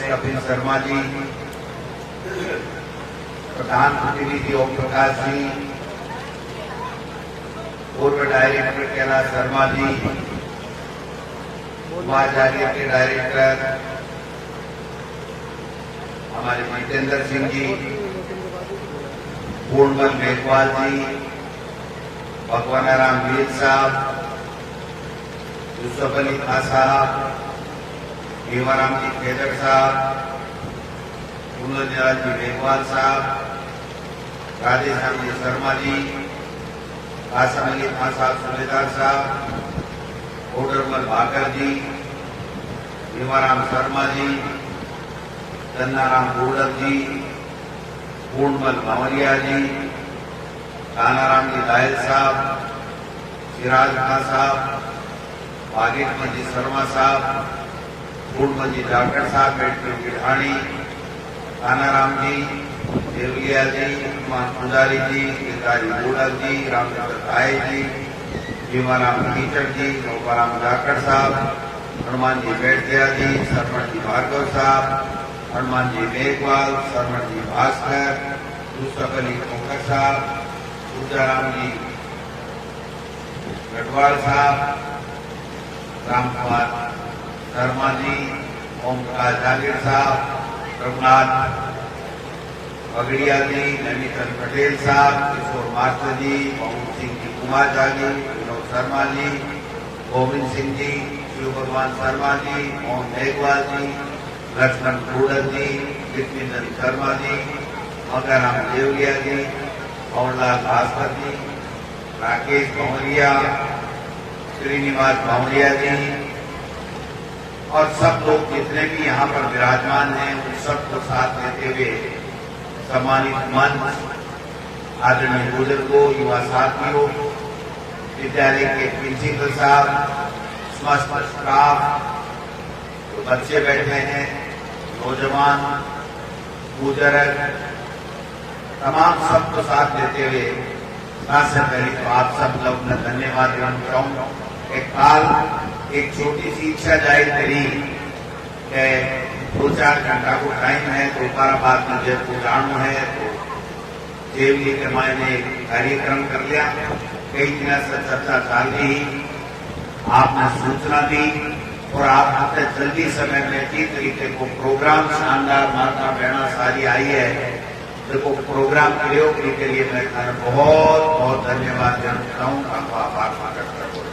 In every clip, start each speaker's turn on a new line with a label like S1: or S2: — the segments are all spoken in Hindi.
S1: कपिल शर्मा जी, प्रधान प्रतिनिधि ओम प्रकाश जी, पूर्व डायरेक्टर कैलाश शर्मा जी, उपाचार्य के डायरेक्टर हमारे जितेंद्र सिंह जी, पूर्णमल मेघवाल जी, भगवान राम वीर साहब, यूसुफ अली खां साहब, भीमाराम जी खेदर साहब, कुंदलाल जी मेघवाल साहब, राधेश्याम जी शर्मा जी, कासम अली खां साहब सूबेदार साहब, कोडरमल भाकर जी, भीमाराम शर्मा जी, चन्नाराम गोडक जी, पूर्णमल भंवरिया जी, कानाराम जी दायल साहब, सिराज खां साहब, भागेश्वर जी शर्मा साहब, पूर्णमल जी जाखड़ साहब, मेट्रो गिढ़ाणी, कानाराम जी, देवलिया जी, हनुमान पुजारी जी, पिताजी गोडक जी, रामचंद्र राय जी, भीमाराम कीचड़ जी, नौकाराम जाखड़ साहब, हनुमान जी बैठिया जी, शरवण जी भार्गव साहब, हनुमान जी मेघवाल, शरवण जी भास्कर, यूसुफ अली खोखर साहब, पूजाराम जी गढ़वाल साहब, राम कुमार शर्मा जी, ओम प्रकाश जागीर साहब, रघुनाथ पगड़िया जी, नैनीचंद पटेल साहब, किशोर मास्टर जी, मोहम्मद सिंह जी कुमार जागी, विनोद शर्मा जी, गोविंद सिंह जी, शिव भगवान शर्मा जी, मोहन मेघवाल जी, लक्ष्मण गोडक जी, विष्णुचंद शर्मा जी, मकाराम देवलिया जी, पवनलाल भास्कर जी, राकेश भंवरिया, श्रीनिवास भंवरिया जी और सब लोग जितने भी यहाँ पर विराजमान हैं उन सबको साथ लेते हुए सम्मानित मंच, आदरणीय बुजुर्गों, युवा साथियों, विद्यालय के प्रिंसिपल साहब, समस्त स्टाफ, तो बच्चे बैठे हैं, नौजवान, बुजुर्ग, तमाम सबको साथ लेते हुए सबसे पहले तो आप सब लोग मैं धन्यवाद देना चाहूंगा। एक छोटी सी इच्छा जाहिर करी कि 2-4 घंटा को टाइम है, तो बाद में जयपुर जाना है, तो जेवली के मैंने कार्यक्रम कर लिया। कई दिन से चर्चा चल रही, आपने सूचना दी और आप जल्दी समय में की तरीके को प्रोग्राम शानदार माता बहना सारी आई है, देखो प्रोग्राम प्रयोग के लिए मैं बहुत बहुत धन्यवाद देना चाहूँ, आपका आभार प्रकट करता हूँ।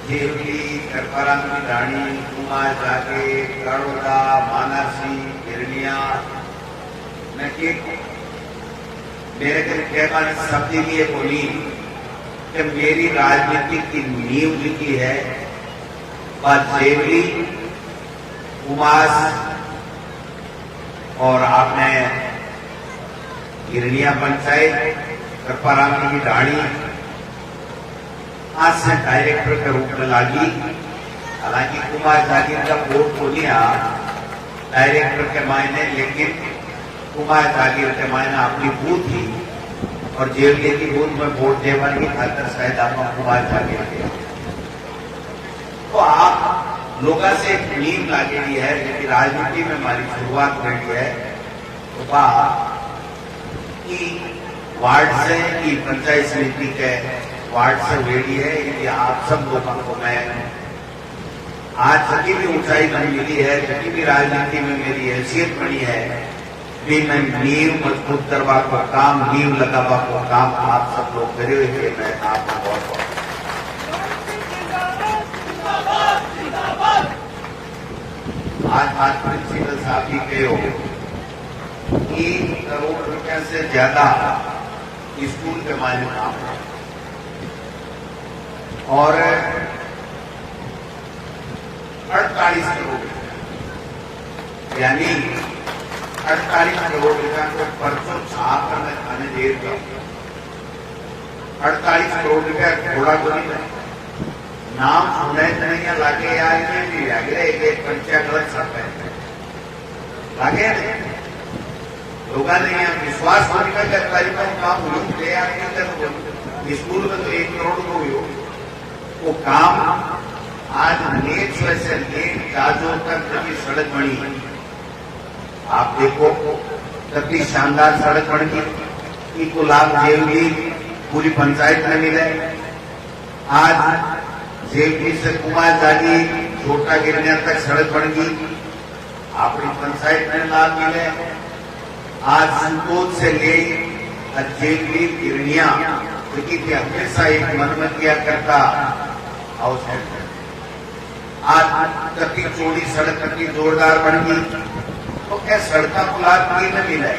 S1: देवली, करपराम की रानी, कुमा जाके, कड़ोदा, मानसी, गिरनिया, मैं मेरे घर कहना शब्द लिए बोली कि मेरी राजनीति की नींव लिखी है देवली, उमास और आपने गिरनिया पंचायत, करपाराम की ढाणी आज से डायरेक्टर के रूप में लागी। हालांकि कुमार जागीर का वोट तो लिया डायरेक्टर के मायने, लेकिन कुमार जागीर के मायने अपनी बूथ थी और जेवली की बूथ में वोट देवन की खातर शायद आपका कुमार जागीर के, तो आप लोगों से एक नींद लागेली है, लेकिन राजनीति में हमारी शुरुआत हो रही है। तो कि वार्ड से की पंचायत समिति के वार्ड से हुई है, ये आप सब लोगों को मैं आज सभी भी ऊंचाई नहीं मिली है, जबकि भी राजनीति में मेरी हैसियत बनी है, भी मैं नींव मजबूत करवा को काम, नींव लगावा को काम आप सब लोग करे हुए, मैं आपको बहुत बहुत आज प्रिंसिपल साहब ही कहे हो 1 करोड़ रुपए से ज्यादा स्कूल के मायने काम है और 48 करोड़, यानी 48 करोड़ रुपया को परसों छाप में खाने देर का 48 करोड़ रुपया थोड़ा तो नहीं, नाम सुने नहीं लागे यार, ये भी लागे एक पंचायत गलत सब है लागे लोग नहीं विश्वास होने का जानकारी का काम ले आगे स्कूल में तो 1 करोड़ को हुई वो काम आज लेट से लेट जाजो तक की सड़क बनी, आप देखो कितनी शानदार सड़क बन गई। इनको लाभ जेवली पूरी पंचायत में मिले। आज जेवली से कुमार जागी छोटा गिरने तक सड़क बन गई, अपनी पंचायत में लाभ मिले। आज संतोष से ले जेवली गिरनिया क्योंकि हमेशा एक मन किया करता अवसर। आज कति चौड़ी सड़क कति जोरदार बन गई, तो क्या सड़का को लाभ न मिला?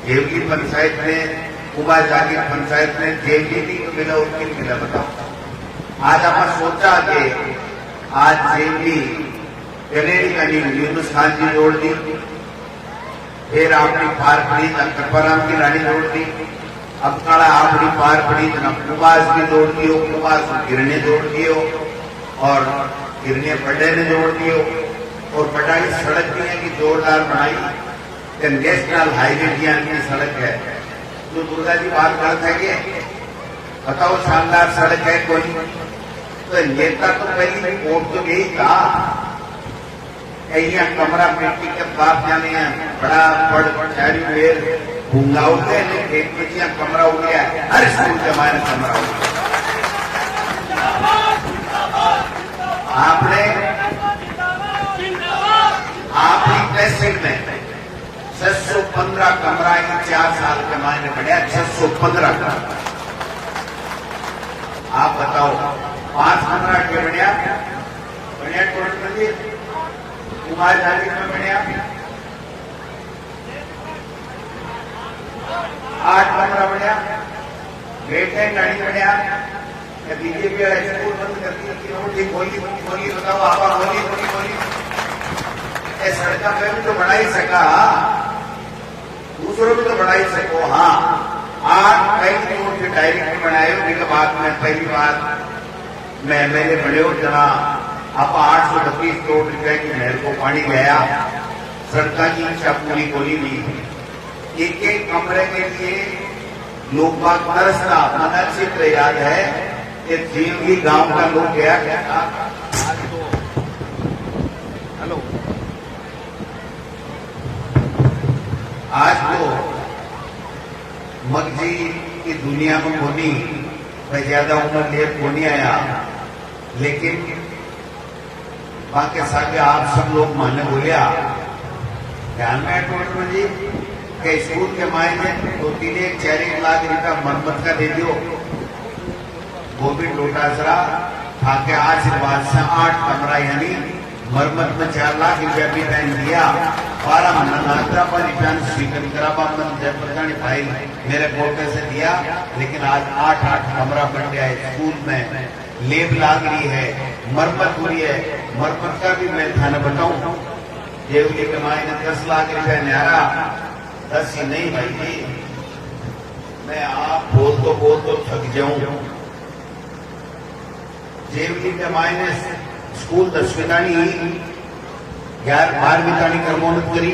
S1: जेवली पंचायत में, कुबा जागीर पंचायत में जेवली नहीं मिला, उसकी नहीं मिला, बताओ। आज आप सोचा कि आज जेवली कनेडी का नहीं यूनुस खान जी जोड़ दी, फिर आपने पार पड़ी अकबराम की रानी जोड़ दी, अब काला आपने पार पड़ी कुबास भी जोड़ दियो, कुबास गिरने जोड़ दियो और गिरने बड़े ने जोड़ दियो। और बटाई सड़क भी है कि जोरदार बनाई, कि नेशनल हाईवे की सड़क है। जो दुर्गा जी बात करते हैं कि बताओ शानदार सड़क है कोई, तो नेता तो पहली वोट तो यही था। यहाँ कमरा मिट्टी के बाप जाने बड़ा बड़ चारी पेड़ भूंगा उठे, एक बच्चियां कमरा उठ गया, हर स्कूल के हमारे कमरा उठ गया। आपने तहसील में 615 कमरा ही 4 साल के मायने बढ़िया, 615 कमरा। आप बताओ 5 कमरा के बढ़िया बढ़िया टोटल में कुमार जाति में बढ़िया 8 कमरा बढ़िया, बेटे गाड़ी बढ़िया। बीजेपी स्कूल बंद करती होली बताओ, आप होली सड़का पे भी तो बढ़ा ही सका, दूसरों भी तो बढ़ा ही सको। हाँ, 8 कई रोड के डायरेक्ट बनाए हो, बाद में पहली बार मैं मैंने बड़े हो जना आप 832 करोड़ रुपए की नहर को पानी गया, सड़का की इच्छा पूरी गोली नहीं। एक एक कमरे के लिए लोग बात तरसना। मन चित्र याद है कि जेवली गांव का लोग गया क्या था, हेलो, आज तो मगजी की दुनिया में कोनी, मैं ज्यादा उम्र लिए कोनी आया, लेकिन बाकी साथ आप सब लोग माने बोलिया ध्यान में टोटल जी के स्कूल के मायने 2-3-4 लाख रुपया मरम्मत का दे दियो। वो भी डोटासरा आके आशीर्वाद से 8 कमरा यानी मरम्मत में 4 लाख रुपया भी टाइम दिया। 12 महीना नागरा पर रिटर्न स्वीकृत करा जयप्रधानी भाई मेरे कोटे से दिया, लेकिन आज 8 कमरा बन गया है। स्कूल में लेब लाग रही है, मरम्मत हुई है। मरम्मत का भी मैं थाना बताऊं, जेवली के मायने 10 लाख रुपया न्यारा, 10 ही नहीं भाई जी, मैं आप बोल तो थक जाऊं। जेवली के मायने स्कूल 10वीं ताणी 11-12वीं ताणी कर्मोन्नत करी,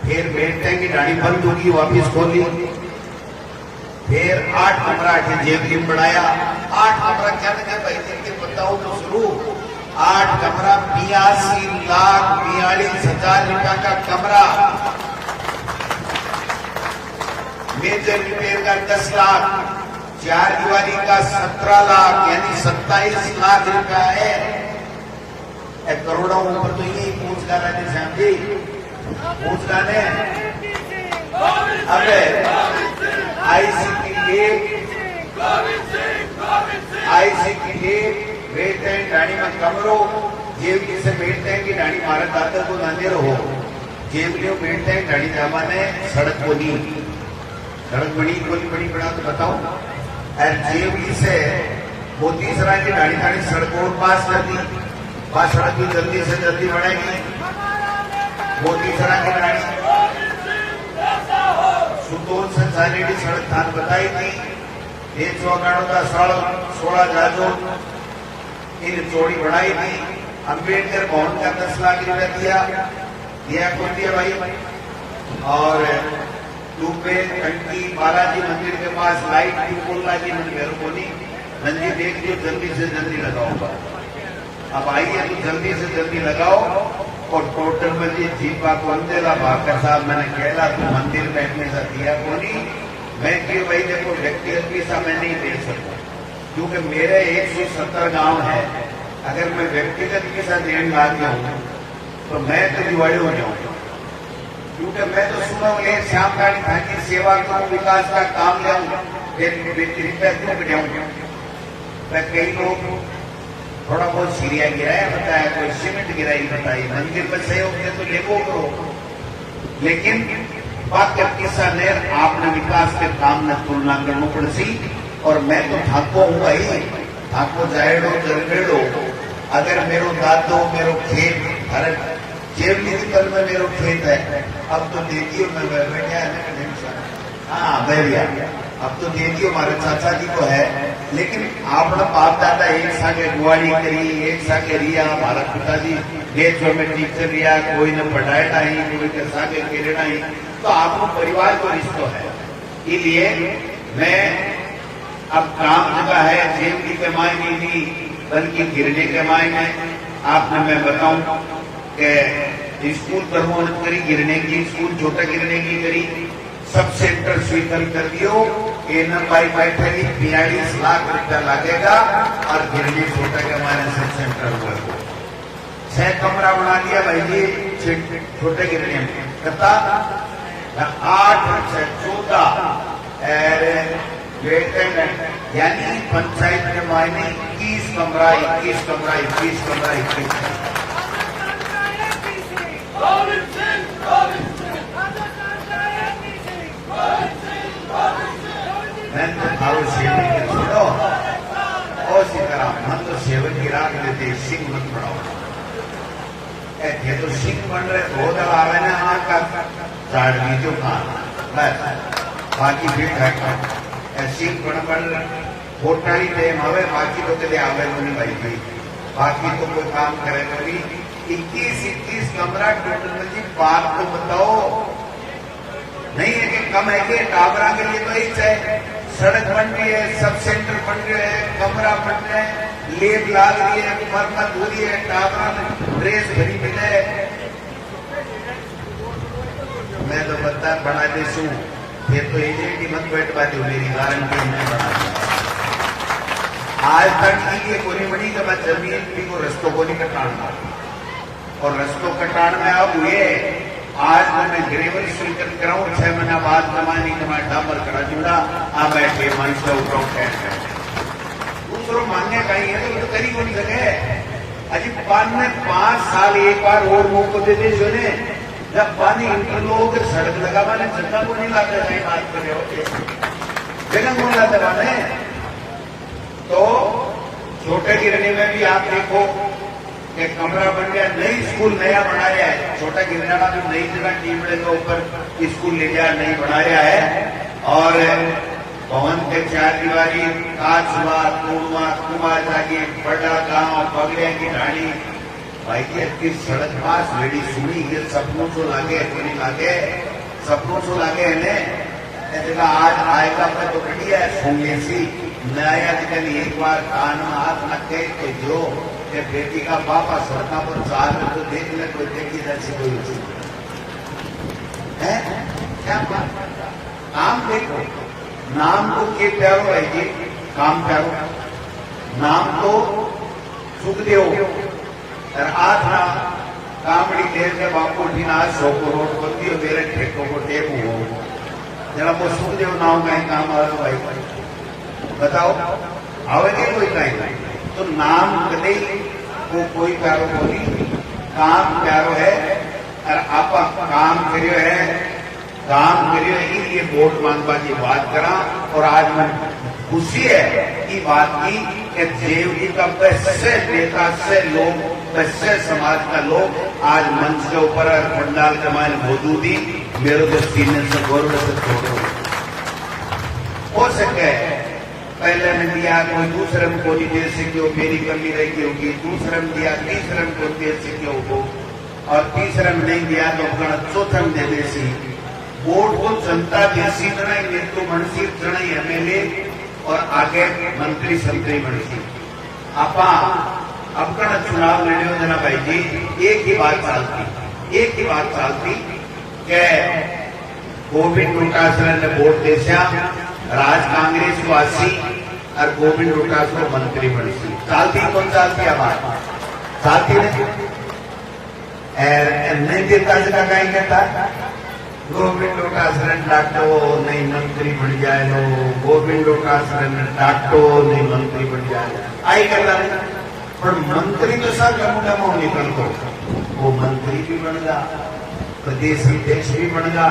S1: फिर बेटे की डाणी बंद होगी वापिस खोली, फिर 8 कमरा के जेवली में बढ़ाया। 8 कमरा क्या लगे भाई देखते बताओ तो शुरू, 8 कमरा 82,42,000 रुपया का कमरा, मेजर रिपेयर का 10 लाख, 4 दीवारी का 17 लाख यानी 27 लाख रुपया है। करोड़ों ऊपर तो यही पूछ गाना थे श्याम जी, पूछ गाने। अबे आईसीटी बेटे डाणी में कमरो, जेवली से बेटे की डाणी मारा दादा को नाने रहो, जेवली बेटे डाणी जामा ने सड़क बोली, सड़क बड़ी बोली बड़ी बड़ा तो बताओ। और जेवली से मोती सराय की डाणी डाणी सड़क और पास कर दी, वहां सड़क भी जल्दी से जल्दी बढ़ेगी। मोती सराय की डाणी सुतोल से साइलेडी सड़क थान बताई थी, 191 का 16 जाजो इन चौड़ी बढ़ाई थी। अम्बेडकर भवन का 10 लाख रुपया दिया कौन दिया भाई? और ट्यूबवेल टंकी बालाजी मंदिर के पास लाइट की बोलना जी मेरे को नहीं, नंदी देख लियो जल्दी से जल्दी लगाऊंगा। अब आइए तो जल्दी से जल्दी लगाओ। और टोटल में जी जीपा कोंदेला भाकर साहब मैंने कहला तो मंदिर में हमेशा दिया को नहीं। मैं कि भाई देखो व्यक्तिगत पैसा मैं नहीं दे सकता क्योंकि मेरे 170 गांव है। अगर मैं व्यक्तिगत पैसा देने लग जाऊं तो मैं तो दिवाली हो जाऊंगा क्योंकि मैं तो सुबह ले शाम गाड़ी था की सेवा करूं, विकास का काम लाऊं, रुपया क्यों कटाऊं। कई लोग थोड़ा बहुत सीरिया गिराया बताया, कोई सीमेंट गिराई बताई, मंदिर में सहयोग दे तो लेको करो। लेकिन बात किस्सा ने आपने विकास के काम में तुलना करना पड़ सी। और मैं तो थाको हूँ भाई, थाको जाएड़ो जलगेड़ो। अगर मेरो दादो मेरो खेत हर जेवली कल में मेरो खेत है, अब तो देखियो मैं बैठा है। हाँ भैया अब तो देखियो हमारे चाचा जी को है। लेकिन आपने बाप दादा एक सागे गुआड़ी करी, एक सागे रिया, हमारा पिताजी देशों में टीचर रिया, कोई ने पढ़ाया नहीं, कोई के सागे खेलना ही, तो आपको परिवार को रिश्तो है। इसलिए मैं अब काम जगह है जेब की कमाई नहीं बल्कि गिरने कमाई में। आपने मैं बताऊं कि स्कूल प्रमोट करी गिरने की, स्कूल छोटा गिरने की करी, सब सेंटर स्वीकृत कर दियो। एनएमआई बैठेगी 42 लाख रुपया लगेगा और गिरने छोटा के हमारे सब सेंटर हुआ 6 कमरा बना दिया भाई जी छोटे गिरने में करता 8 से 14 यानी पंचायत के मायने 21 कमरा 21 कमरा 21 कमरा 21 मैं तो खाओ सेवन के छोड़ो और सीताराम मन तो सेवन की रात देते सिंह मत पड़ाओ। ये तो सिंह बन रहे बहुत आवे ना आपका चाड़ दीजो खाना बस बाकी फिर है सिंह बन छोटा ही टाइम आवे बाकी तो कदे आवे नहीं भाई भाई बाकी तो कोई काम करे कभी 21 कमरा टोटल में जी बात तो बताओ नहीं है कि कम है कि टावरा के लिए तो ही है। सड़क बन रही है, सब सेंटर बन रहे हैं, कमरा बन रहे हैं, लेप लाग रही है, मरम्मत हो रही है, टावरा में ड्रेस भरी मिले। मैं तो बता बना देशू ये तो एजेंट मत बैठ पाती हूँ मेरी गारंटी मैं बना आज तक ये कोनी बनी कि मैं जमीन को रस्तों को नहीं कटाना और रस्तों कटान में अब हुए। आज मैं ग्रेवल स्वीकृत कराऊं 6 महीना बाद कमानी तुम्हारा डाबर करा जुड़ा आ बैठे मन से ऊपर दूसरों मानने का ही है तो करी को नहीं सके। अजी पान में 5 साल एक बार और मौको दे दे जो ने जब पानी इंटरलोक सड़क लगा मैंने जनता को नहीं लाते नहीं बात कर रहे होते जगह कौन लाते बाने। तो छोटे गिरने में भी आप देखो एक कमरा बन गया, नई स्कूल नया बनाया है। छोटा गिरनाड़ा भी नई जगह टीमड़े के ऊपर स्कूल ले जाया नहीं बनाया है। और भवन के 4 दीवारी काचवा कुआ कुआ जाके बड़ा गांव पगड़िया की ढाणी भाई की सड़क पास मेरी सुनी ये सपनों से लागे नहीं लागे सपनों से लागे है जगह आज आएगा मैं तो बढ़िया सुनने सी नया जगह एक बार कान में हाथ रखे तो जो बेटी का पापा सड़का पर चार में तो देख ले कोई देखी जैसी कोई है क्या काम देखो नाम तो के प्यारो है जी काम प्यारो नाम तो सुखदेव और आज ना कामड़ी देर के बापू जी ना 100 करोड़ बनती हो मेरे ठेकों को टेक हो जरा वो सुखदेव नाम का ही काम आ भाई बताओ आवेगे कोई कहीं तो नाम कदे को कोई प्यारो बोली काम प्यारो है और आप काम करियो है काम करियो है ये वोट मांगवा की बात करा। और आज मैं खुशी है कि बात की कि देव जी का वैसे नेता से लोग वैसे समाज का लोग आज मंच के ऊपर पंडाल के मायने मौजूदी मेरे को सीने से गौरव से छोड़ो हो सके पहले में दिया कोई दूसरे में कोई दे सके मेरी कमी रही होगी दूसरे में दिया तीसरे में कोई दे सके हो और तीसरे में नहीं दिया तो अपना चौथे में दे देसी वोट को जनता देसी जनाई नेतृत्व मनसी जनाई एमएलए और आगे मंत्री संतरी मनसी आपा अब का चुनाव लड़ियो जना भाई जी, एक ही बात चालती के गोविंद डोटासरा ने वोट देसा राज कांग्रेस को 80 और गोविंद डोटासरा मंत्री बनी चालती कौन चालती है बात चालती नहीं देता जगह कहीं कहता गोविंद डोटासरा डाटो नहीं मंत्री बन जाए लो, गोविंद डोटासरा डाटो नहीं मंत्री बन जाए आई करता नहीं। पर मंत्री तो सब कमों निकल को वो मंत्री भी बन गया, प्रदेश अध्यक्ष भी बन गया।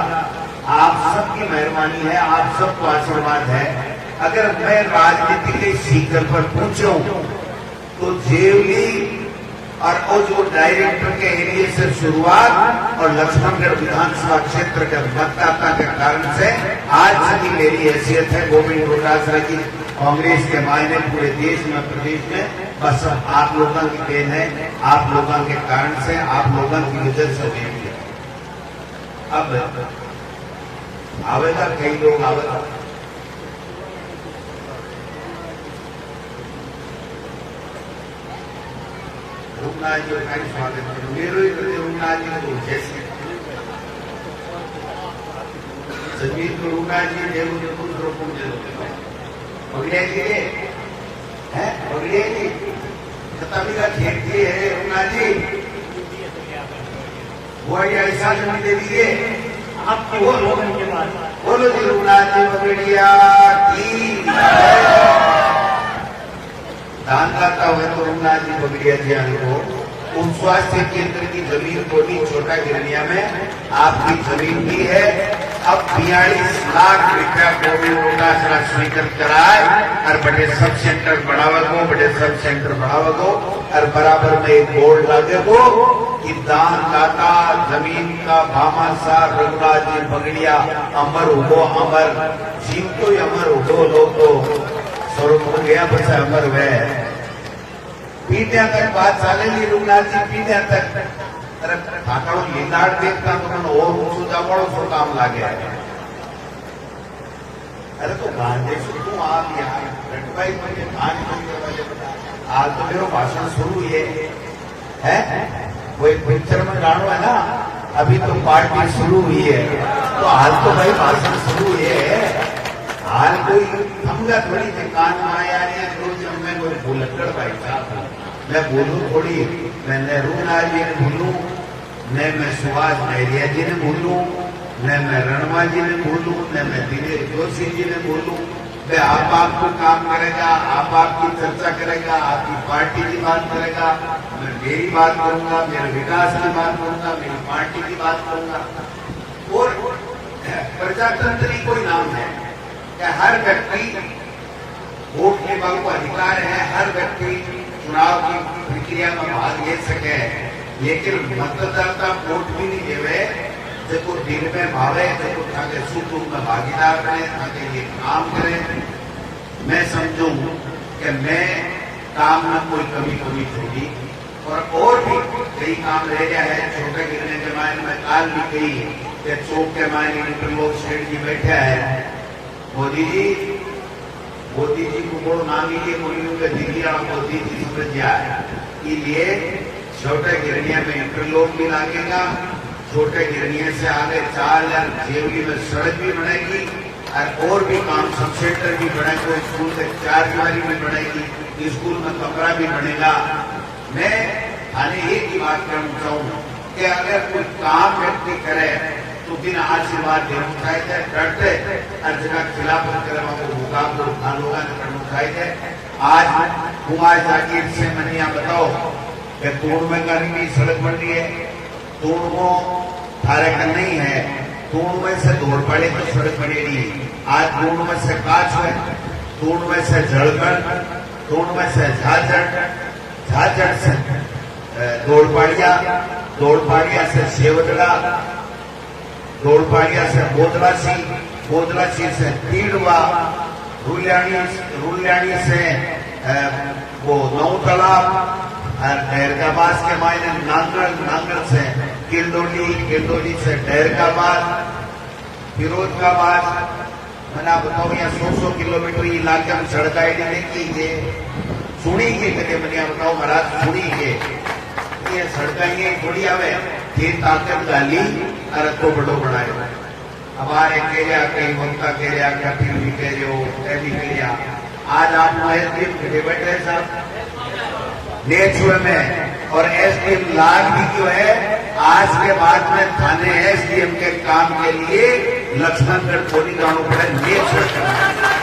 S1: आप सबकी मेहरबानी है, आप सबको आशीर्वाद है। अगर मैं राजनीति के शिखर पर पहुंचूं तो जेवली और जो डायरेक्टर के एरिया से शुरुआत और लक्ष्मणगढ़ विधानसभा क्षेत्र के मतदाता के कारण से आज की मेरी हैसियत है गोविंद डोटासरा की कांग्रेस के मायने पूरे देश में प्रदेश में बस आप लोगों की देन है, आप लोगों के कारण से, आप लोगों की वजह से हुई है। अब आवेगा कई लोग आवेगा रूपनाथ जी का स्वागत है मेरो रूपनाथ जी को जैसे संगीत को रूपनाथ जी देव जो कुछ रोकूं पगड़िया जी है पगड़िया जी कभी का खेत है रूपनाथ जी वो ऐसा जमीन दे दीजिए आपको बोलो जी रूपनाथ जी पगड़िया की दानदाता हुए तो रूपनाथ जी पगड़िया जी को उन स्वास्थ्य केंद्र की जमीन कोटी छोटा गिरनिया में आपकी जमीन भी है। अब 42 लाख रुपया गोविंद डोटासरा स्वीकृत कराए और बड़े सब सेंटर बढ़ावा को और बराबर में एक बोर्ड लगे को कि दानदाता जमीन का भामाशाह रघुनाथ जी पगड़िया अमर हो अमर जीव तो अमर हो लोग तो स्वरूप हो गया बस अमर वह पीढ़िया तक बात चलेगी रघुनाथ जी पीढ़िया तक। अरे ठाकरो लीलाड़ देखता तो मन और ऊंचो जावड़ो सो काम लागे। अरे तो गांधी तू आप यहाँ रटवाई मुझे आज आज तो मेरा भाषण शुरू है वो एक पिक्चर में गानो है ना अभी तो पार्टी शुरू हुई है तो हाल तो भाई भाषण शुरू है हाल कोई समझा थोड़ी सी कान में आया मैं कोई भूलक्कड़ भाई साहब मैं बोलूं थोड़ी मैं रूपनाथ जी ने बोलूं न मैं सुभाष नेहरिया जी ने बोलूं न मैं रणवा जी ने बोलूं न मैं दिनेश जोशी जी ने बोलूं वे आप आपको काम करेगा आप आपकी चर्चा करेगा आपकी पार्टी की बात करेगा मैं मेरी बात करूंगा मेरे विकास की बात करूंगा मेरी पार्टी की बात करूंगा। और प्रजातंत्र ही कोई नाम है कि हर व्यक्ति वोट के को अधिकार है, हर व्यक्ति चुनाव की प्रक्रिया में भाग ले सके, लेकिन मतदाता वोट भी नहीं देवे जो दिन में भावे जो ताकि सुख में भागीदार बने ताकि ये काम करें। मैं समझूं कि मैं काम में कोई कमी छोड़ी और भी कई काम रह गया है। छोटे गिरने के मायने में काल भी कही कि चौक के मायने इंटरलोक सेठ जी बैठा है मोदी जी को बोलो नाम लीजिए मोदी का दिल्ली मोदी जी समझ जाए इसलिए छोटे गिरनिया में इंटरलोक भी लागेगा। छोटे गिरनिया से आगे 4000 जेवली में सड़क भी बनेगी और भी काम सब सेंटर भी बनेगा, स्कूल से 4 दीवारी भी बनेगी, स्कूल में कमरा भी बनेगा। मैं थाने एक ही बात करना चाहूँ कि अगर कोई काम व्यक्ति करे तो बिना आशीर्वाद देना चाहिए, डरते हर जगह खिलाफत करवा को मुकाबला लोगों ने करना चाहिए। आज कुमार जागीर से मैंने यहाँ बताओ कि तोड़ में गरीबी सड़क बन रही है, तोड़ को थारे का नहीं है, तोड़ में से दौड़ पड़े तो सड़क बनेगी। आज तोड़ में से काच है, तोड़ में से जड़गढ़, तोड़ में से झाझड़ से दौड़पाड़िया से सेवदड़ा, दौड़पाड़िया से बोदलासी से तीड़वा, रुल्याणी से वो नौ तालाब, डेरकाबाद के मायने नांगल से किरदोली से डेरकाबाद, फिरोजगाबाद। मैंने आप बताओ यहाँ 100 किलोमीटर इलाके में सड़क आईडी नहीं की सुनी के कदे मनिया बताओ महाराज सुनी के ये सड़का ये थोड़ी आवे ये ताकत गाली और तो बड़ो बनाए हमारे केरिया कई वक्ता केरिया कपिल भी कह रहे हो ऐ भी केरिया आज आप एसडीएम खड़े बैठे साहब नेचुए में और एसडीएम लाग भी क्यों है आज के बाद में थाने एसडीएम के काम के लिए लक्ष्मणगढ़ कोनी गांव पड़े नेचुए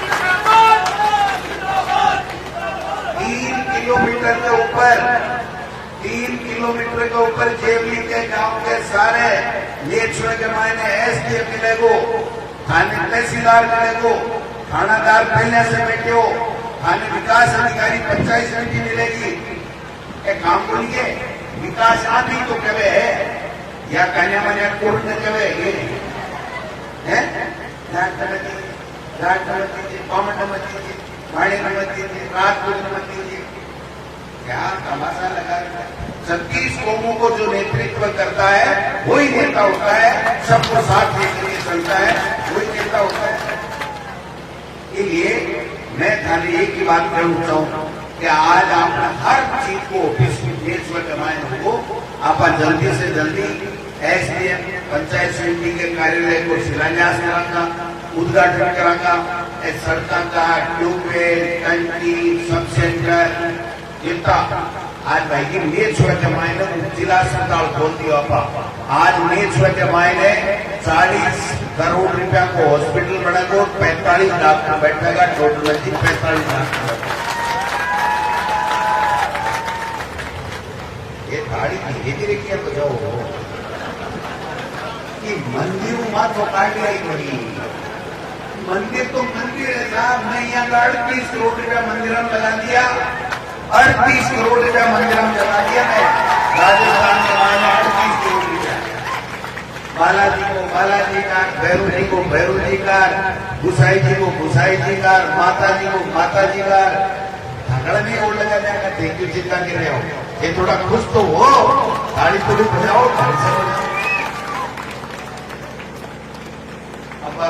S1: 3 किलोमीटर के ऊपर जेवली के गांव के सारे नेचुए के मायने एसडीएम मिलेगो थाने तहसीलदार मिलेगो थानादार पहले से बैठे हो थाने विकास अधिकारी पंचायत समिति मिलेगी एक काम बोलिए विकास आदि तो कवे है या कहने मने कोर्ट में कवे ये है रात नमती कॉमेंट नमती भाड़े नमती रात को नमती क्या तमाशा लगा 36 कौमों को जो नेतृत्व करता है वही नेता होता है सबको साथ लेकर चलता है वही नेता होता है इसलिए मैं थाने एक ही बात कहना चाहूँ कि आज आप हर चीज को ऑफिस में कमाए हो आप जल्दी से जल्दी एसडीएम पंचायत समिति के कार्यालय को शिलान्यास करागा उद्घाटन करागा सड़कों का ट्यूबवेल टंकी सब सेंटर जितना आज भाई की नेचुए के मायने जिला अस्पताल खोल दिया आज नेचुए के मायने 40 करोड़ रुपया को हॉस्पिटल बनेगा 45 डॉक्टर बैठेगा टोटल 45 डॉक्टर ये गाड़ी धीरे धीरे क्या बजाओ कि मंदिर माँ तो काट लाई बड़ी मंदिर तो मंदिर है साहब मैं यहाँ 38 करोड़ रुपया मंदिर में लगा दिया 38 करोड़ रुपया मंदिर में लगा दिया मैं राजस्थान के मायने 38 करोड़ रुपया बालाजी को बालाजी का भैरू जी को भैरू जी का गुसाई जी को गुसाई जी का माता जी को माता जी का झगड़ा नहीं और लगा जाएगा थैंक यू चिंता कर रहे हो ये थोड़ा खुश तो हो ताली थोड़ी बजाओ अब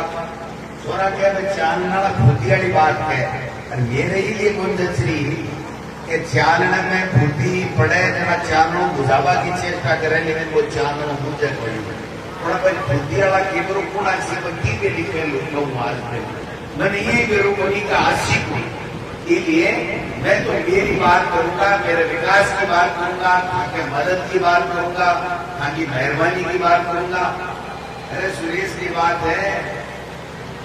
S1: सोना क्या चांदना खुदी वाली बात है और मेरे ही लिए कौन जचरी कि चानने में खुदी पड़े जरा चानो बुझावा की चेष्टा करे लेकिन वो चानो बुझे पड़ी थोड़ा भाई खुदी वाला की करो कोना से बच्ची के लिखे लोग मार पे मैंने ये करो कोनी का आशिक हूँ इसलिए मैं तो मेरी बात करूंगा मेरे विकास की बात करूंगा आपके मदद की बात करूंगा आपकी मेहरबानी की बात करूंगा अरे सुरेश की बात है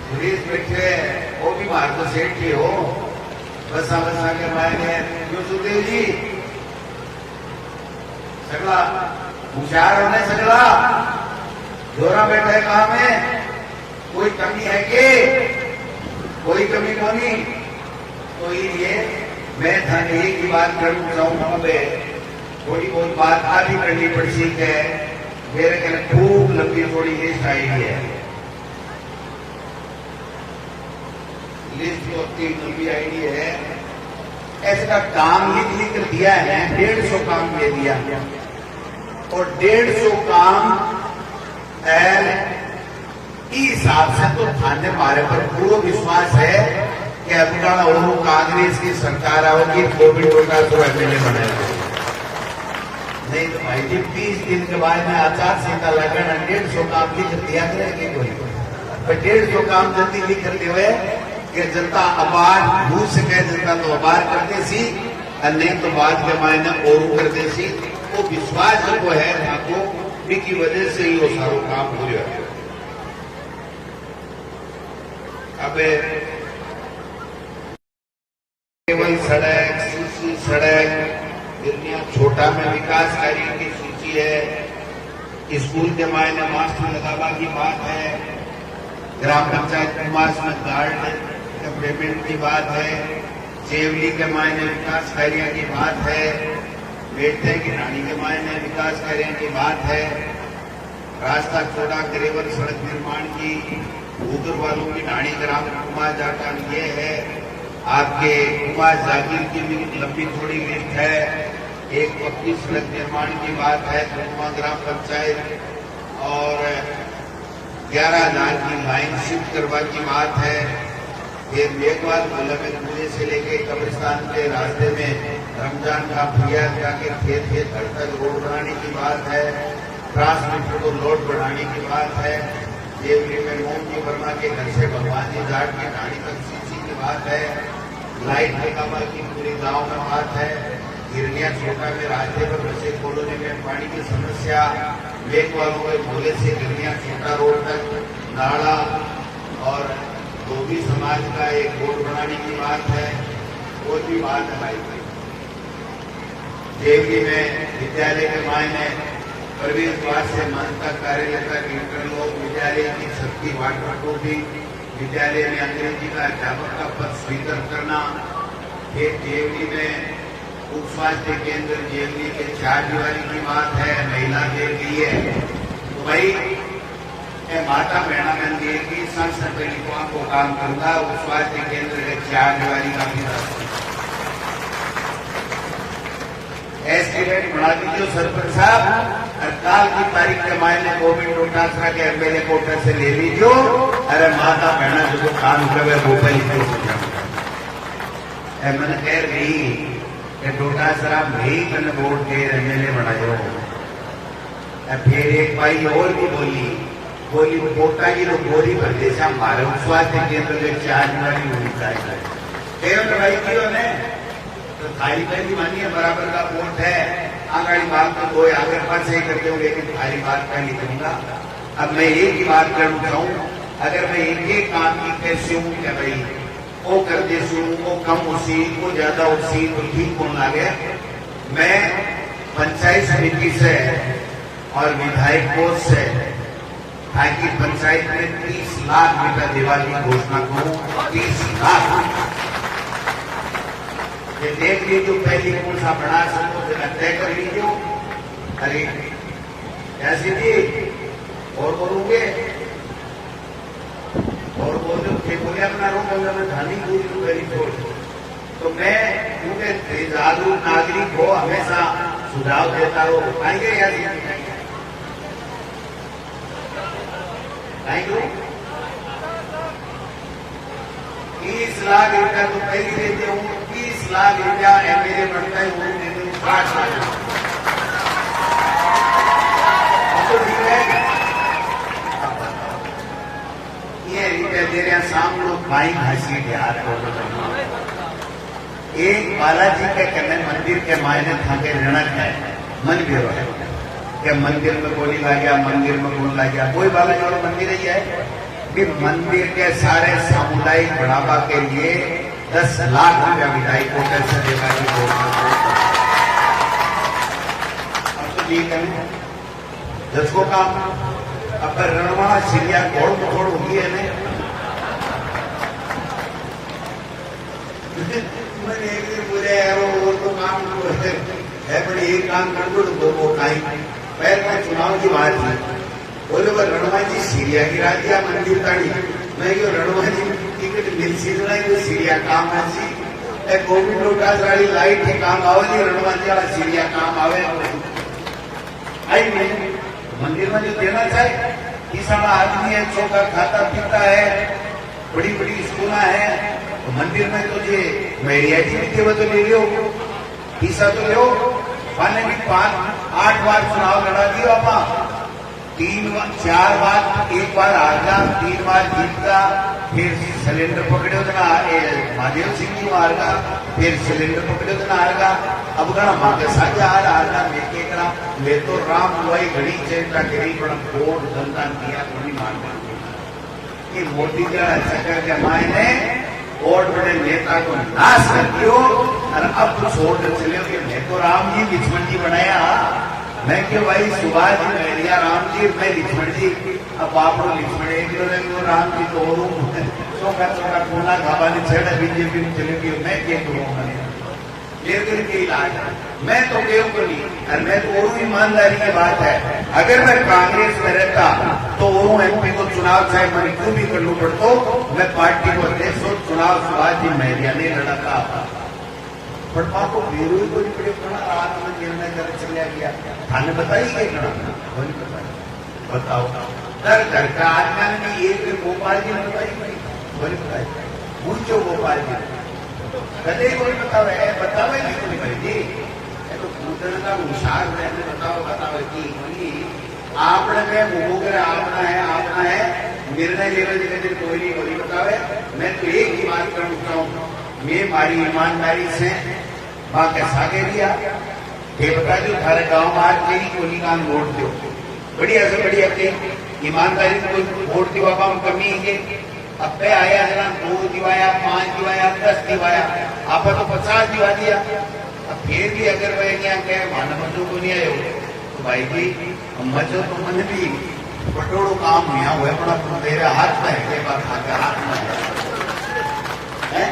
S1: सुरेश बैठे वो भी मार्ग सेठ के हो बसा बसा के मायने क्यों सुखदेव जी सगला होशियार होने सगला जोरा बैठे कहा में कोई कमी है के कोई कमी कोनी तो ये मैं थाने एक ही बात करना चाहूंगा थोड़ी बहुत बात आधी करनी पड़ी है मेरे कहने खूब लंबी थोड़ी लिस्ट आई है लिस्ट तो तीन लंबी आई है ऐसा काम लिख कर दिया है 150 काम दे दिया और 150 काम हिसाब से तो थाने हमारे पर पूरा विश्वास है कि अपना और कांग्रेस की सरकार आओगी कोविड का तो एमएलए बनाएगा नहीं तो भाई जी 20 दिन के बाद में आचार संहिता लगना 150 काम लिख दिया करेंगे कोई 150 काम जल्दी लिख करते हुए कि जनता अपार मुंह से कह जनता तो अपार करते सी और नहीं तो बाद के मायने और करते सी वो विश्वास जो है आपको की वजह से ही वो सारो काम हो रहा है अब केवल सड़क सीसी सड़क छोटा में विकास कार्यों की सूची है स्कूल के मायने मास्टर लगावा की बात है ग्राम पंचायत निवास में गार्ड पेमेंट की बात है जेवली के मायने विकास कार्यों की बात है बेटे की नानी के मायने विकास कार्यों की बात है रास्ता चौड़ा करेवर सड़क निर्माण की उधर वालों की नानी ग्राम कुमार जाटान ये है आपके कुमार जागीर की भी लंबी थोड़ी लिस्ट है एक पक्की सड़क निर्माण की बात है कुमा ग्राम पंचायत और 11,000 की लाइन शिफ्ट करवा की बात है ये मेघवाल मुल्लक कुएं से लेके कब्रिस्तान के रास्ते में रमजान का भैया जाके खेत खेत घर तक रोड बनाने की बात है, ट्रांसमीटर को लोड बढ़ाने की बात है, देवरी में मोमजी वर्मा के घर से भगवान जी घाट की कहानी तक सीसी की बात है, लाइट निकामा की पूरे गांव में बात है, गिरनिया छोटा में रास्ते पर बसे कॉलोनी में पानी की समस्या, मेघवालों के भोले से गिरनिया छोटा रोड तक नाला और धोबी समाज का एक बोर्ड बनाने की बात है, वो भी बात हमारी गई। देवरी में विद्यालय के मायने प्रवेश द्वार से मन तक कार्यालय तक इंटरलॉक, विद्यालय की सबकी वाटर टोपी, विद्यालय में अंग्रेजी का अध्यापक का पद स्वीकार करना, एक देवरी में उप स्वास्थ्य केंद्र जेवली के 4 दीवारी की बात है, महिला के लिए तो भाई माता बहना मंदिर की संस्थानिकों को काम करता उप स्वास्थ्य केंद्र के 4 दीवारी का भी एस्टिमेट बना दीजिए सरपंच साहब, और काल की तारीख के मायने कोविड उठासरा के एमएलए कोटा से ले लीजिए। अरे माता बहना जो काम करे वो पहले मैंने कह रही कि डोटासरा भी मैंने वोट दे एमएलए बनायो। फिर एक भाई और भी बोली कोटा की तो गोरी भरते से हमारे स्वास्थ्य केंद्र के 4 दीवारी होनी चाहिए। केवल भाई क्यों ने तो थाली पहली मानी है, बराबर का वोट है, आंगड़ी बात तो दो आगे पास ही करते हो, लेकिन थाली बात का नहीं करूंगा। अब मैं एक ही बात करना चाहूँ, अगर मैं एक काम की कैसे हूँ क्या भाई वो कर दे वो कम उसी वो ज्यादा उसी तो ठीक कौन लगे। मैं पंचायत समिति से और विधायक कोष से ताकि पंचायत में 30 लाख मीटर दीवार की घोषणा करूं, 30 लाख। ये देख लीजिए पहली कौन सा बड़ा समूह जगह तय कर लीजिए। अरे ऐसी थी और बोलूंगे और बोले अपना रोक मैं धानी पूरी तो पहली छोड़। तो मैं क्योंकि जागरूक नागरिक हो हमेशा सुझाव देता हो आएंगे या आएंगे 30 लाख रुपया तो पहले देते हूँ, 30 लाख रुपया एमएलए बनता है वो देते हूँ 60 लाख। तो ठीक है ये रुपया दे रहे हैं शाम लोग भाई घासी बिहार। एक बालाजी के कन्ने मंदिर के मायने था के ऋणक है मन भी है कि मंदिर में गोली ला गया, मंदिर में गोल ला गया, कोई बालाजी और मंदिर ही है कि मंदिर के सारे सामुदायिक बढ़ावा के लिए 10 लाख रुपया विधायक को कैसे देगा की घोषणा। अब तो ठीक है जिसको काम अब रणवाड़ा सीरिया घोड़ मथोड़ होगी है नहीं। मैंने एक दिन बोले वो तो काम है बड़े एक काम कर दो तो वो टाइम पहले मैं चुनाव की बात थी। बोले वो रणवा जी सीरिया की राजिया मंदिर ताड़ी मैं क्यों रणवा जी टिकट मिल सी तो सीरिया काम है कोविड नोटास वाली लाइट के काम आवे रणवा जी वाला सीरिया काम आवे आई नहीं। मंदिर में जो देना चाहे किसान आदमी है, चौका खाता पीता है, बड़ी बड़ी स्कूल है, तो मंदिर में तो ये मेरिया जी भी केवल तो ले लो हिस्सा तो लो। मैंने भी 8 बार चुनाव लड़ा दिया अपा 4 बार, एक बार हार गया, 3 बार जीत गया, फिर सिलेंडर पकड़े उतना महादेव सिंह जी मार गया, फिर सिलेंडर पकड़े उतना हार गया। अब गणा माके साझे हार गया लेके करा ले तो राम वही घड़ी चिंता करी बड़ा वोट धंधा किया बड़ी मान कि मोदी जी सरकार के मायने वोट बड़े नेता को नाश कर दियो और अब तो छोड़ चले कि मैं तो राम जी लक्ष्मण जी बनाया। मैं क्यों भाई सुभाष जी मैरिया राम जी मैं लक्ष्मण जी अब आप लक्ष्मण एक राम जी तो छोटा छोटा कोना खावा ने छेड़ा बीजेपी में चले गई। मैं क्या करूंगा लेकिन के इलाज मैं तो केव को नहीं और मैं तो और ईमानदारी की बात है। अगर मैं कांग्रेस में रहता तो वो एमपी को चुनाव चाहे मैं क्यों भी करना पड़ता मैं पार्टी को अध्यक्ष और चुनाव सुभाष जी मैरिया ने लड़ा था। पर आपको बेरोई को निकले करना रात में निर्णय कर चलिया गया थाने बताइए करना बताओ दर घर का आदमी एक गोपाल जी ने बताई बोले बताई पूछो गोपाल जी कदे कोई बतावे नहीं कोई भाई जी तो पूछने का होशियार रहने बताओ कि आपने में मुगरे आपना है निर्णय लेने की कदर कोई नहीं बोली बतावे। मैं तो एक ही बात करना चाहूँ मैं मारी ईमानदारी से माँ के सागे दिया ये बता दो थारे गांव में आज मेरी कोई काम वोट दो बढ़िया से बढ़िया के ईमानदारी से कोई वोट दिवा में कमी है। अब पे आया जरा 2 दिवाया 5 दिवाया 10 दिवाया आप तो 50 दिवा दिया। अब फिर भी अगर वह क्या कहे माना मजो को नहीं आयो तो भाई जी मजो तो मन भी बटोड़ो काम यहाँ हुए बड़ा मेरे हाथ में है हाथ में है।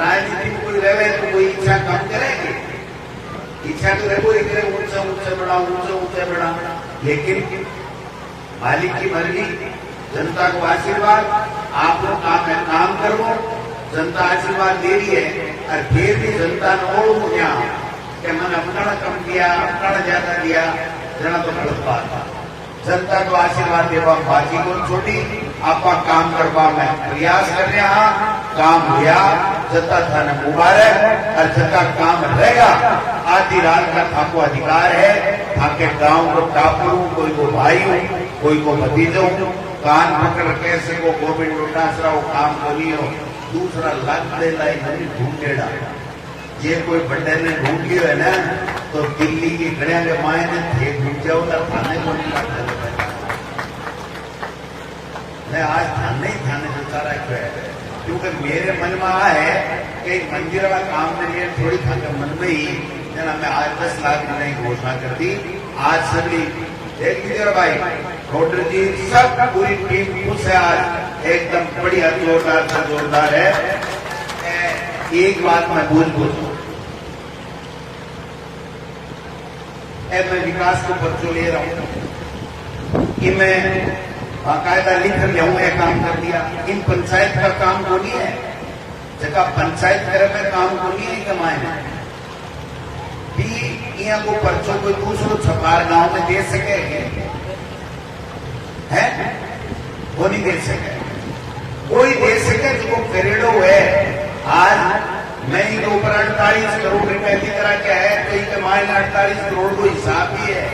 S1: राजनीति में कोई रहे तो कोई इच्छा काम करेंगे इच्छा तो रहे ऊंचा बढ़ा लेकिन मालिक की मर्जी जनता को आशीर्वाद आप लोग काम करो जनता आशीर्वाद दे रही है और फिर भी जनता ने और मुझे कि मैंने अपना कम दिया अपना ज्यादा दिया जना तो गलत बात जनता को आशीर्वाद देवा बाजी को छोटी आप काम करवा में प्रयास कर रहे हैं काम हुआ जनता थाने मुबारक और जनता काम रहेगा। आधी रात का थाको अधिकार है थाके गांव को टापू कोई को भाई हो कोई को भतीजो कान पकड़ कैसे को गोविंद डोटासरा काम बोलियो दूसरा लग दे लाई नहीं ढूंढेड़ा ये कोई बड़े ने ढूंढ लियो है ना तो दिल्ली की गड़िया के माए ने थे ढूंढ जाओ तो थाने को नहीं काटते मैं आज थाने से सारा क्यों है क्योंकि मेरे मन में आ है कि मंदिर का काम के लिए थोड़ी थाके मन में ही जना मैं आज 10 लाख की घोषणा कर दी। आज सभी देख लीजिए भाई डॉक्टर जी सब पूरी टीम खुश है आज एकदम बढ़िया जोरदार है। एक बात मैं बोलूं मैं विकास को पर्चो ले रहा हूं कि मैं बाकायदा लिख कर ले काम कर दिया। इन पंचायत का काम को नहीं है जगह पंचायत करे में काम को नहीं कमाए यहाँ को पर्चो कोई दूसरो छपार गांव में दे सके है वो नहीं दे सके कोई दे सके जो करेड़ो है। आज मैं इनके ऊपर 48 करोड़ रुपए की तरह क्या है तो इनके मायने 48 करोड़ को हिसाब ही है।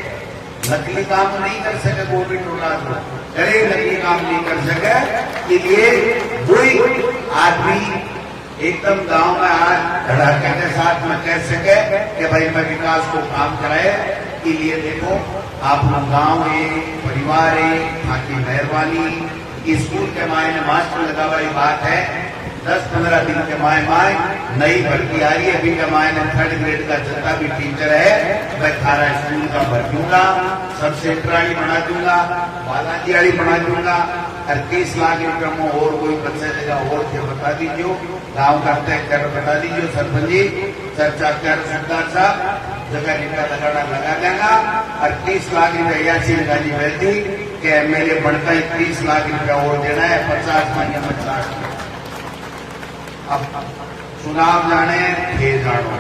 S1: नकली काम नहीं कर सके गोविंद डोटासरा करे नकली काम नहीं कर सके इसलिए कोई आदमी एकदम गांव में आज धड़ाके के साथ में कह सके कि भाई मैं विकास को काम कराए के लिए देखो आप लोग गांव है परिवार है आपकी मेहरबानी स्कूल के मायने मास्टर लगा हुआ बात है 10-15 दिन के माए नई भर्ती आ रही है अभी के मायने 3rd ग्रेड का जितना भी टीचर है मैं थारा स्कूल का भर दूंगा सब सेंटर वाली बना दूंगा बालाजी वाली बना दूंगा और 30 लाख रुपये में और कोई बच्चे देगा और थे बता दीजिए गांव का तय कर बता दीजिए सरपंच जी चर्चा कर सरदार साहब जगह निका लगा देगा और 30 लाख रुपये यासी लगानी बैठी कि एमएलए बढ़ता है 30 लाख रुपया और देना है 50 महीने में 60। अब चुनाव जाने थे जानो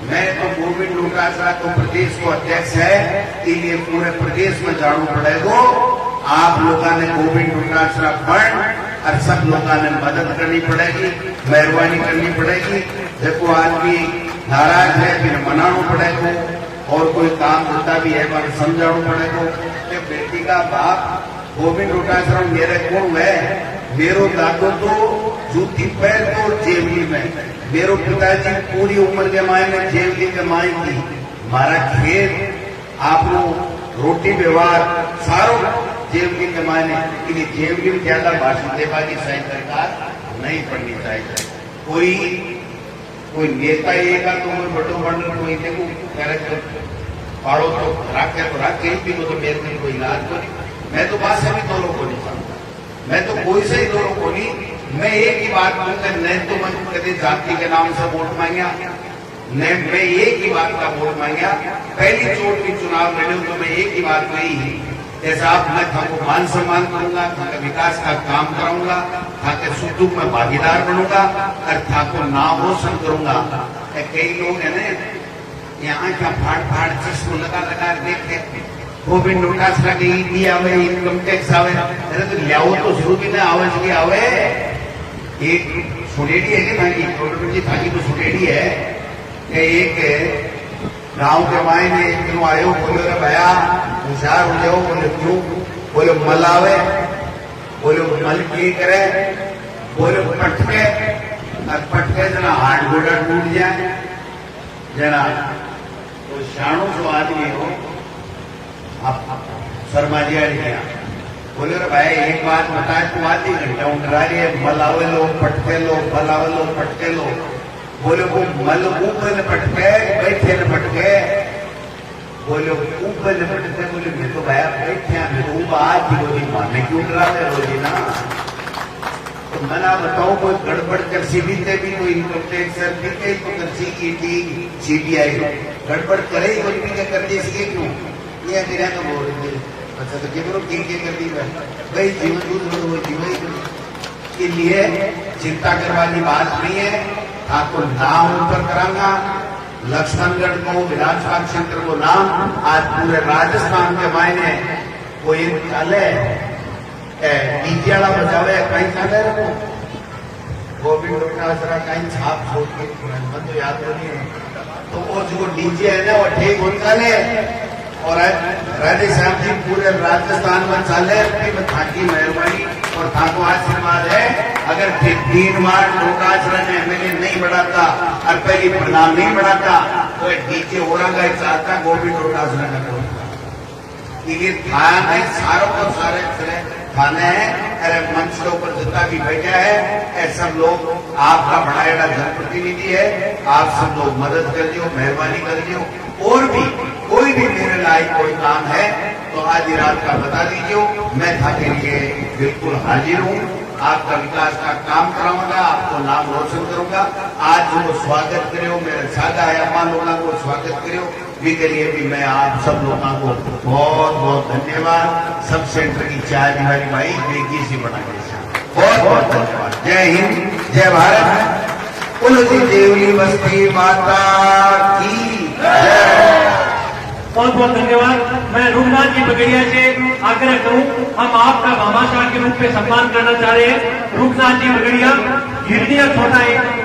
S1: मैं तो गोविंद डोटासरा तो प्रदेश को अध्यक्ष है इसलिए पूरे प्रदेश में जाना पड़ेगा। आप लोगों ने गोविंद डोटासरा फंड और सब लोगों ने मदद करनी पड़ेगी मेहरबानी करनी पड़ेगी। देखो आदमी नाराज है फिर मनाना पड़ेगा और कोई काम होता भी है पर समझाना पड़ेगा कि बेटी का बाप गोविंद डोटासरा मेरे कौन है मेरो दादो तो जूती पैर तो जेवली में मेरो पिताजी पूरी उम्र के माए में जेवली के माए की मारा खेत आप लोग रोटी व्यवहार सारो जेवली के मायने इसलिए जेवली में ज्यादा भाषण देवा की सही सरकार नहीं पड़नी चाहिए। कोई नेता येगा तो मैं बटो बंडल कोई देखो कैरेक्टर पाड़ो तो राखे भी तो मेरे में कोई इलाज को नहीं। मैं तो बात से भी दोनों को नहीं समझता मैं तो कोई से ही दोनों को नहीं। मैं एक ही बात कहूँगा न तो मैं कभी जाति के नाम से वोट मांगा न मैं एक ही बात का वोट मांगा। पहली चोट की चुनाव लड़े तो मैं एक ही बात कही जैसा आप मैं थाको मान सम्मान करूंगा थाके विकास का काम कराऊंगा थाके सुख दुख में भागीदार बनूंगा और थाको नाम रोशन करूंगा। कई लोग है ना यहाँ क्या फाड़ चश्मो लगा देख गोविंद डोटासरा के ईडी आवे इनकम टैक्स आवे अरे तो लियाओ तो शुरू भी ना आवे आवे एक सुडेड़ी है ना थाकी टोटल जी थाकी तो सुडेड़ी है कि एक गांव के मायने क्यों आयो बोले रे भैया होशियार हो जाओ बोले क्यों बोले मल आवे बोले मल की करे बोले पटके और पटके जना हाथ गोड़ा टूट जाए जना तो शाणो जो आदमी हो आप शर्मा जी आ गया बोले रे भाई एक बात बताए तू आधी घंटा उठा रही है मलावे लो पटके लो मलावे लो पटके लो बोले वो मल ऊपर न पटके बैठे न पटके बोले ऊपर न पटके बोले मैं तो भाई बैठे मैं तो ऊपर आज ही बोली मारने क्यों डरा दे रोजी ना तो मना बताओ कोई गड़बड़ कर सीबी से भी कोई इनकम टैक्स सर्टिफिकेट तो कर सी की सीबीआई गड़बड़ करे ही कोई क्या कर दी इसके क्यों ये मेरा तो बोल रहे अच्छा तो केवल क्या कर दी भाई जीवन दूध वो जीवन के लिए चिंता करने वाली बात नहीं है आपको नाम ऊपर करांगा लक्ष्मणगढ़ को विधानसभा क्षेत्र को नाम आज पूरे राजस्थान के मायने कोई चाले डीजे वाला बजावे कहीं चाले रखो गोविंद डोटासरा कहीं छाप छोड़ के मन तो याद नहीं है तो वो जो डीजे है ना वो ठीक हो चाले और राधे श्याम जी पूरे राजस्थान में चाले थाकी मेहरबानी और थाको आशीर्वाद है अगर 3 बार डोटासरा ने एमएलए नहीं बढ़ाता और पहली प्रधान नहीं बढ़ाता तो डीजे हो रहा चाहता गोविंद डोटासरा का ये थाना है सारों को सारे थाने हैं अरे मंच के ऊपर जितना भी बैठा है सब लोग आपका बड़ा जनप्रतिनिधि है आप सब लोग मदद कर दियो मेहरबानी कर दियो और भी कोई भी मेरे लायक कोई काम है तो आधी रात का बता दीजिए मैं था के लिए बिल्कुल हाजिर हूँ आपका विकास का काम कराऊंगा आपको नाम रोशन करूंगा आज जो स्वागत करो मेरे सादा है अम्मा लोगों को स्वागत करो भी के लिए भी मैं आप सब लोगों को बहुत बहुत धन्यवाद सब सेंटर की चाय बिहारी भाई बेगी से बना के बहुत बहुत धन्यवाद जय हिंद जय भारत तुलसी देवली बस्ती माता की
S2: बहुत बहुत धन्यवाद। मैं रूपनाथ जी बगड़िया से आग्रह करूं हम आपका भामाशाह के रूप में सम्मान करना चाह रहे हैं। रूपनाथ जी बगड़िया हिरनिया छोटा एक